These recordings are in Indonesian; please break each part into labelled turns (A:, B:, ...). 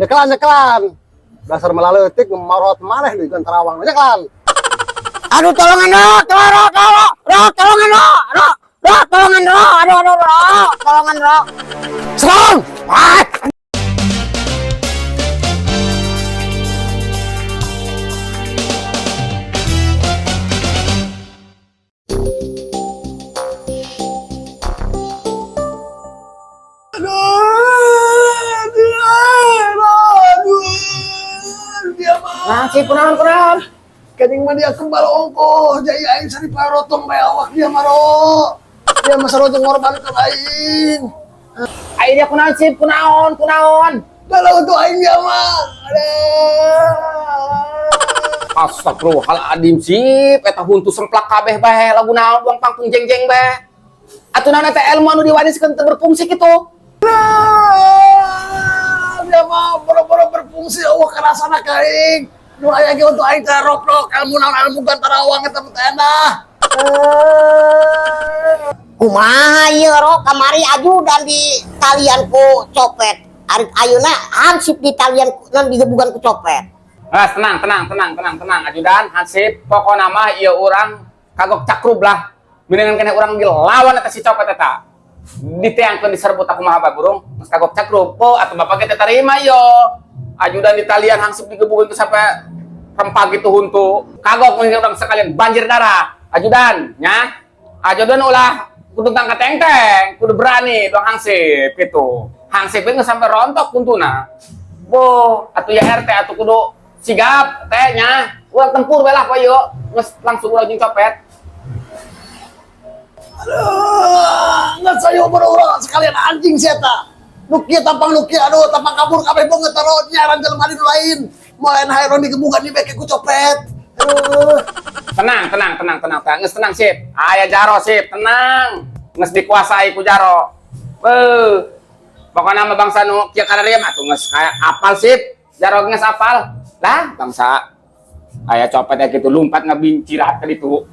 A: Nyeklan. Dasar melaletik marot maneh di Ikan Tarawang. Nyeklan.
B: Aduh, tolongan Rok, tolongan Rok, tolongan Rok, aduh, Rok, tolongan Rok.
A: Serang! Ah!
B: Nasi kunaon.
A: Kening mah dia kembal ongkoh, jaya aing sari parotong bae awak dia maro. Dia mah sarojong ngorban ke lain.
B: Ayo dia kunaon.
A: Dalam untuk aing dia mah.
B: Astagfirullahaladzim sip, eta huntu semplak kabeh bae lagu naon buang pangtung jeng-jeng bae. Atuh naon eta ilmu anu diwariskeun teu berfungsi kitu.
A: Dia mah boro-boro berfungsi awak kerasana ka aing. Nu aya ge untuk aing teh rok ilmu naon ilmu Tarawang eta teh enak.
B: Kumaha ieu Rok kamari ajudan di talian ku copet. Ari ayeuna hansip di talian nan digebugan ku copet. Tenang ajudan hansip pokona mah ieu urang kagok cakrub lah. Minangan kena urang dilawan eta si copet eta. Diteangkeun diserbut aku mah burung geus kagok cakrub. Po atuh bapak teh tarima yo. Ajudan di talian hansip digebugan ku sampai rempah gitu huntu. Kagok mungkin urang sekalian banjir darah. Ajudan nya. Ajudan ulah kudu tangka teng-teng, kudu berani dong hansip gitu. Hansip geus sampai rontok huntuna. Bo, atuh ya RT atuh kudu sigap teh nya. Urang tempur we lah poyo. Geus langsung urang jeung copet.
A: Aduh, nggak saya orang sekalian anjing sih eta. Nukia tampang aduh tampang kabur kabeh banget taruh nyaran jelema di lain. Moen hayron digebugan di beke ku copet. Aduh.
B: Tenang. Geus tenang sip. Aya Jaro sip, tenang. Geus dikuasai ku Jaro. Pokona mah bangsa nu kieu kararieu mah tuh geus kayak apal sip. Jaro geus apal. Lah, bangsa aya copet ya gitu lumpat ngabincirat ka ditu.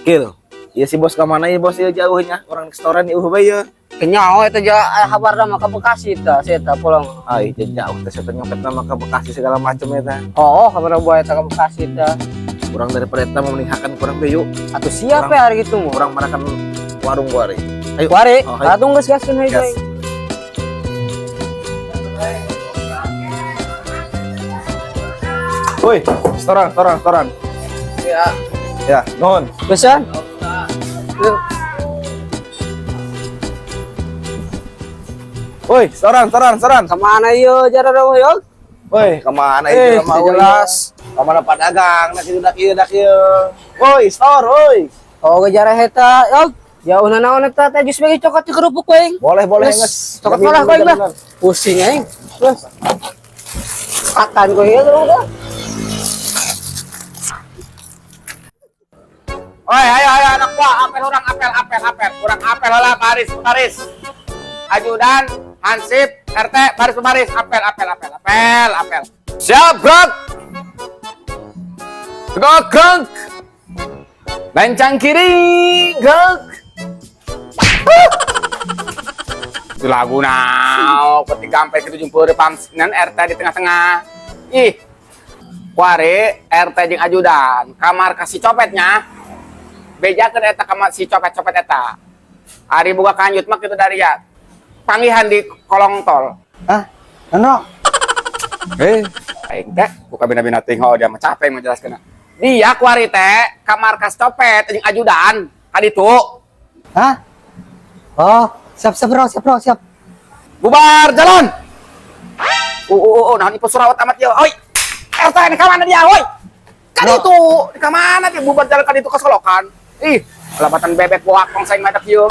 C: Kil, iya si bos kemana ya bos ya jauhnya orang restoran ya bae ya.
D: Kenyaho eta ja kabar mah ka Bekasi tah, saya tah pulang.
C: Ai jauh teh saya nyopet nama ke Bekasi segala macam eta.
D: Oh, kabar buaya tah ka Bekasi tah.
C: Kurang dari pereta mau meninggalkan kurang be yuk.
D: Atuh siap ya hari gitu mah.
C: Kurang marakan warung gua ari. Ayo.
D: Wari,
C: Oh, ayo.
D: atuh geus gaskeun we.
C: Gas. Woi, restoran. Ya, non.
D: Pesan?
C: Woi, restoran.
D: Kemana ieu jara yuk?
C: Woi, kemana itu mah jelas. Kemana pedagang, dak ieu. Woi, store, woi.
D: Oh, jara eta, yuk. Jauh naon eta teh geus bagi cokot kerupuk we.
C: Boleh
D: Geus, cokot malah we lah. Pusing aing. Terus. Akan gue ieu udah.
B: Oi, ayo anak gua, apel. Kurang apel lah baris. Ajudan, hansip, RT, baris, apel. Siap, gerak. Tegak. Lencang kiri, gerak. Itu lagu now, ketika sampai ke 70 pamsinan RT di tengah-tengah. Ih, kuare RT jeung ajudan, kamar kasih copetnya. Bejakeun eta kamar si copet-copet eta. Ari boga kanjut mah kitu dari ya. Panggihan di kolong tol.
D: Hah? Anu?
B: Aing teh buka bina-bina tinggal dia mah capek menjelaskeun. Dia kuari teh kamar kas copet jeung ajudan ka ditu.
D: Hah? Oh, siap.
B: Bubar jalan. Nah ini pesurawat amat ya. Oi. RT ini ka mana dia, woi? Ka ditu, di ka mana dia bubar jalan ka ditu ka solokan. Ih, labatan bebek wakong saing madak ieu.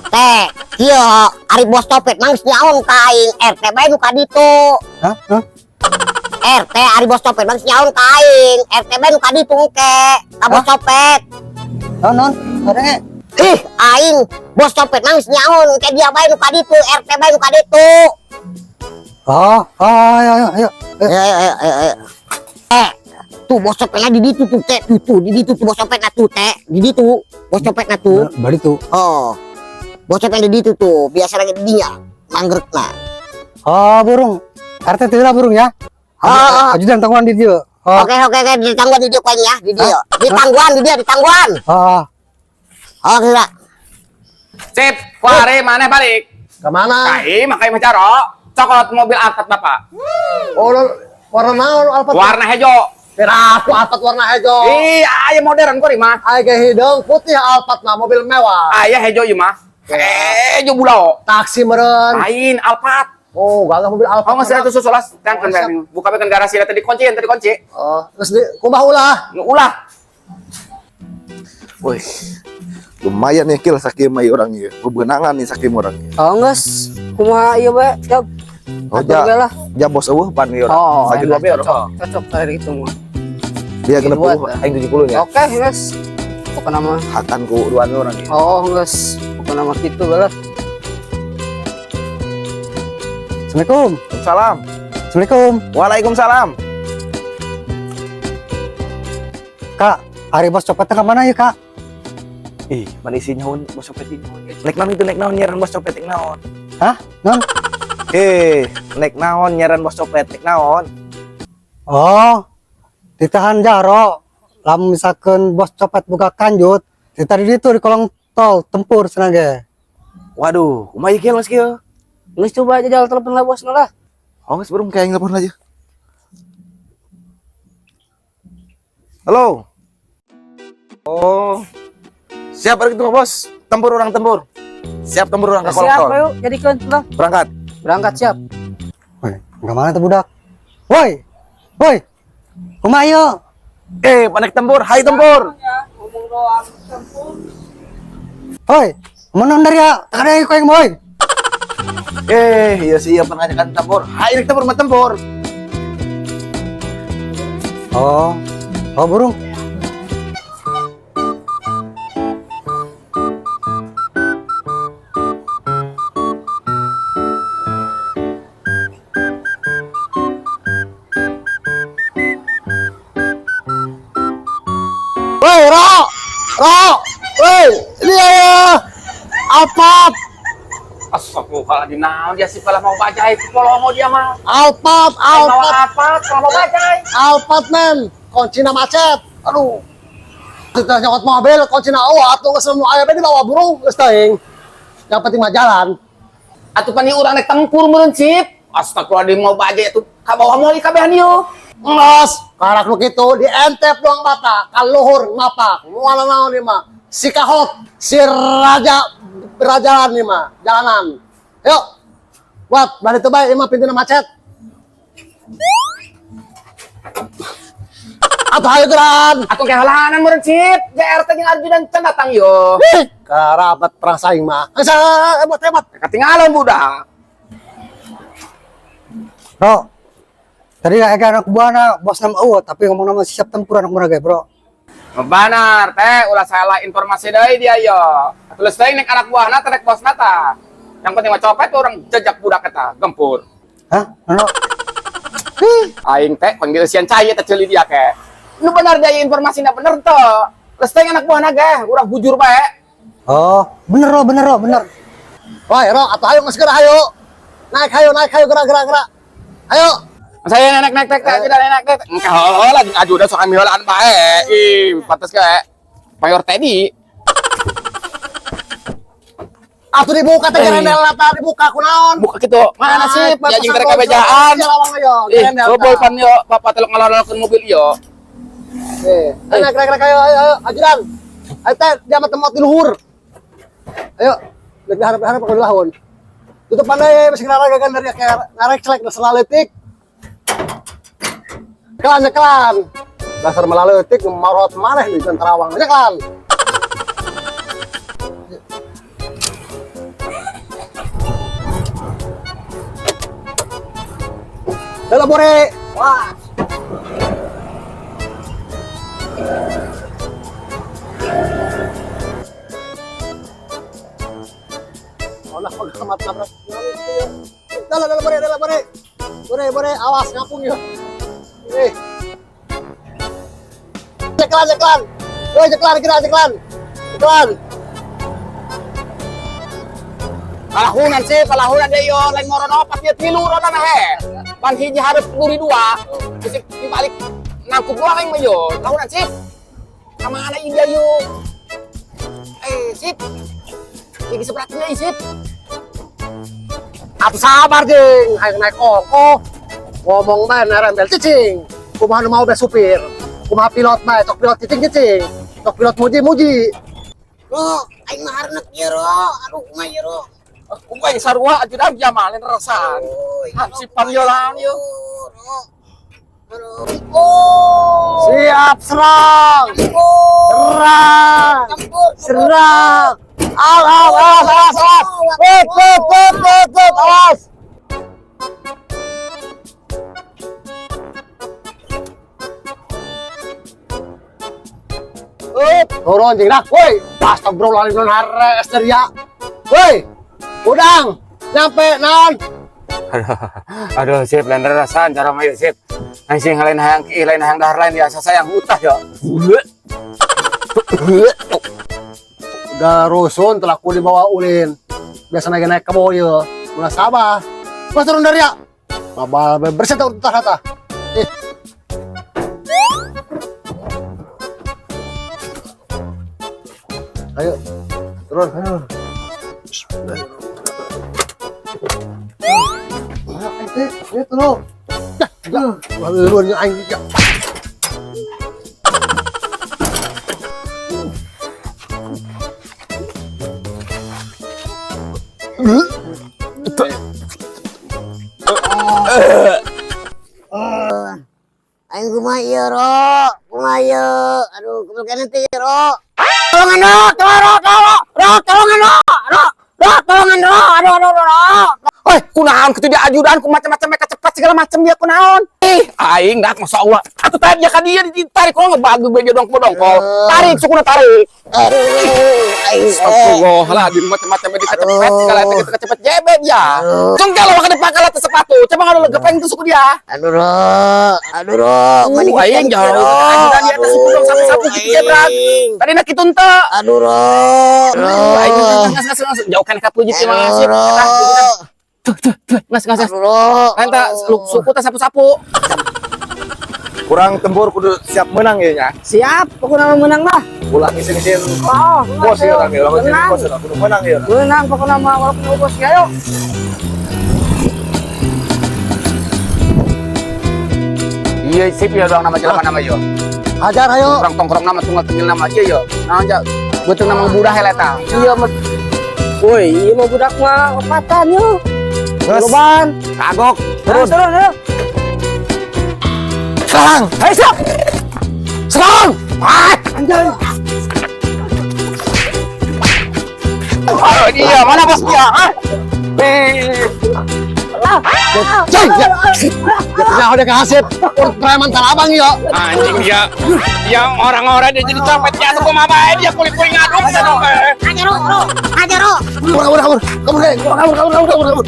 E: Teh, kieu ari bos copet mangis nyaon ka aing RT bae nu ka ditu.
D: Hah?
E: RT ari bos copet mangis nyaon ka aing RT bae nu ka ditu engke ka bos copet.
D: Non, bareng.
E: Ih, aing bos copet mangis nyaon ke dia bae nu ka ditu RT bae nu ka ditu.
D: Oh, ayo.
E: Tuh bos copetnya di ditu tuh teh, di ditu tuh bos copetnya tuh teh, di ditu bos copetnya tuh.
D: Balik tuh.
E: Oh, bos copetnya di ditu tuh, biasa lagi di dia, manggrek nah.
D: Oh, burung. RT tidak burung ya. Ajudan tangguhan di dia.
E: Oke, di tangguhan di dia koin ya, di dia. Di tangguhan. Oke, Kak.
B: Sip, kuare mana balik?
A: Kemana?
B: Kai makai macaro. Cokot mobil Alphard Bapak.
A: Oh, warna naon Alphard?
B: Warna hijau.
A: Kira aku Alphard warna hijau.
B: Iya, modern kok mah.
A: Aya hidung putih Alphard mah mobil mewah.
B: Ayah hijau ieu mah. Hijau bulau.
A: Taksi meureun.
B: Lain Alphard.
A: Oh, gagah mobil Alphard.
B: Oh, ngasih 111. Tangkan buka kan garasi tadi kunci.
A: Oh, terus di kumaha ulah?
B: Ulah.
C: Wih, lumayan nih kill sakim mai orangnya. Bebenangan nih sakim orangnya.
D: Oh, geus. Kumaha ieu bae? Jog.
C: Oh, ja bos eueuh pan ieu. Sakit
D: enak,
C: bae orang.
D: cocok dari itu mah.
C: Dia kena
D: Dibuat,
C: puluh, aing 70 nya.
D: Oke, guys. Bukan nama.
C: Hakan ku duaan orang ieu.
D: Oh, guys. Bukan nama gitu balas. Assalamualaikum.
C: Salam.
D: Assalamualaikum.
C: Waalaikumsalam.
D: Kak, hari bos copetnya ke mana ya, Kak?
C: Ih, mana isi nyaun bos copet ini? Naik naon nyaran bos copet naik naon?
D: Hah? Non?
C: Naik naon nyaran bos copet naik naon?
D: Oh, ditahan jaro. Lamun misalkan bos copet buka kanjut, ditarik itu di kolong tol tempur senage.
C: Waduh, kumaha ieu mas kieu?
D: Lu coba aja jalan telepon lah bos lah.
C: Oh, sebelum kayak telepon aja. Halo. Oh. Siap hari itu bos. Tempur orang tempur. Siap tempur orang ke kolong
D: Siap,
C: tol.
D: ayo jadikan lah.
C: Berangkat.
D: Berangkat siap. Woi, enggak mana tuh budak? Woi. Woi. Kumaha yuk?
C: Panek tempur, hai tempur.
D: Woi, mana dari ya? Tak ada yang boy.
C: Iya sih, pengajakan tempur. Hai naik tempur, mah tempur.
D: Oh, burung.
A: Woi, woi, ini ya. Alphard,
B: Astagfirullahaladzim, naon dia sih kalau mau bajai kalau mau dia mah.
A: Alphard,
B: Kalau mau bajai.
A: Alphard men, kuncina macet. Aduh, kita nyokot mobil, kuncina awat, tuh kesel nu aya di bawah burung, geus teuing. Yang penting mah jalan.
B: Atuh pani urang naik tempur meureun sip. Astagfirullahaladzim mau bajai atuh ka bawah moal kabehan ieu.
A: Ngelos, karak lu gitu, di entep doang mata, kaluhur ngapak, mual naon nih mah, si kahot, si rajalan nih mah, jalanan. Yuk, buat balik tuh baik, mah pintunya macet. Atuh ayo geran.
B: Atuh kehalanan meureun sip. JRT jeung Arjudan can datang yo.
A: Karabat perang saing mah. Asa hebat.
B: Ketinggalan budak.
D: Bro, tadi kayak anak buana bos nama tapi ngomong nama siap tempur anak murah bro.
B: Benar, teh ulah salah informasi deui dia yo. Terus teh nek anak buahna teh bosna tah. Yang penting mah copet orang jejak budak eta, gempur.
D: Hah? Ano?
B: Aing teh panggil sian cai teh ceuli dia ke. Nu benar dia informasinya bener teh. Terus teh anak buahna ge, urang bujur bae.
D: Oh, bener.
A: Woi, atuh ayo geus geura ayo. Naik hayo gerak. Ayo.
B: Saya naik aja dah naik. Engkau lagi ajudan sok amilan bae. Ih, pantes ke Mayor Teddy.
A: Atuh dibuka teh gerendel lata dibuka kunaon?
B: Buka gitu. Mana sih? Ya jeung tere kabejaan. Ih, boy pan yo, bapak telok ngalalakeun mobil yo.
A: Naik ayo ajudan. Ayo teh dia mah temot di luhur. Ayo, lek harap ka lahun. Tutup pandai masih ngaragagan dari kayak ngarek celek dasar leutik. Kelan. Dasar melaletik marot maneh di Terawang. Kelan. Dalam bore. Wah. Olah pagamat nabrak. Dalam bore. Bore, awas ngapung yuk. Jeklan. Woi, jeklan.
B: Palahunan sih, palahunan deh yo, lain morono pas dia tilu rona he.
C: pan hiji hareup duri dua. Bisik dibalik nangkup doang aing mah yo. Lawan sip. Kamana ieu dia yuk. Sip. Gigi seberatnya sip.
A: Atuh sabar jeung, hayang naik ongko. Ngomong teh nerembel cicing. Kumaha nu mau be supir. Kumaha pilot mah tok pilot cicing-cicing. Tok pilot muji-muji.
B: Ro, aing mah hareup ieu ro. Aduh kumaha ieu ro.
C: Kumaha yang sarua ajudan jamalin rasan. Hansip pangyolan yuk.
A: Siap serang. Serang. Serang. Awas. Awas. Turun jeung dak, woi. Astagfirullahaladzim hare esteria. Woi. Udang. Nyampe naon?
C: Aduh, sip lain rasan cara mah sip. Anjing lain hayang ki lain hayang dahar lain biasa sayang utah yo.
A: Udah rusun telah ku dibawa ulin. Biasa naik ke bawah ya. Ulah sabar. Mas turun dari ya. Babal bersih tak utah. Ayo. Turun. Ayo. Ini turun. Ya. Luarnya aing ya.
B: Aing kumaha ieu ro. Kumaha ieu. Aduh, kemana teh ro. Tolongan ro, tolongan ro. Tolongan ro. Aduh.
C: Oi, kunaon kitu dia ajudan ku macam-macam mereka cepat segala macam dia kunaon. Aing dak masyaallah. Atuh tadi ka dia ditarik kok ngebagu bejo dongkol. Tarik sukuna tarik. Astagfirullahaladzim macam-macam dia kecepet segala itu kecepet jebet ya. Congkel lah kada pakala teh sepatu. Coba ngaruh gepeng tuh suku dia.
B: Aduh ro.
C: Aing jauh ajudan di atas suku dong sapu-sapu kitu jebrak. Tadi nak kitu teu.
B: Aduh ro.
C: Aing ngas jauhkan ka puji terima kasih. Tuh, ngas.
B: Aduh.
C: Enta suku teh sapu-sapu.
F: Kurang tempur kudu siap menang ya nya.
E: Siap, pokoknya menang mah.
F: Ulah ngisi-ngisin
E: Oh,
F: bos ya orang ya, ngisi
E: menang.
F: bos ya, kudu menang ya.
E: Menang pokoknya mah walaupun bos ayo.
C: Iya sip ya dong nama jelema nama yo.
A: Hajar ayo.
C: Tongkrong nama tunggal tinggal nama aja yo. Nah aja betul nama budak heleta.
E: Iya mah. Woi, iya mah budak mah opatan yo.
A: Loban.
C: Kagok.
E: Turun.
A: Serang.
C: Hei siap. Serang.
A: Anjay.
C: Oh dia mana bos dia?
A: Ceng. Ya udah kasih. Preman talabang yo.
C: Anjing dia. Yang orang-orang dia jadi copet jatuh ke mama dia kulit-kulit ngaduk dong.
B: Aja ro.
A: Kabur.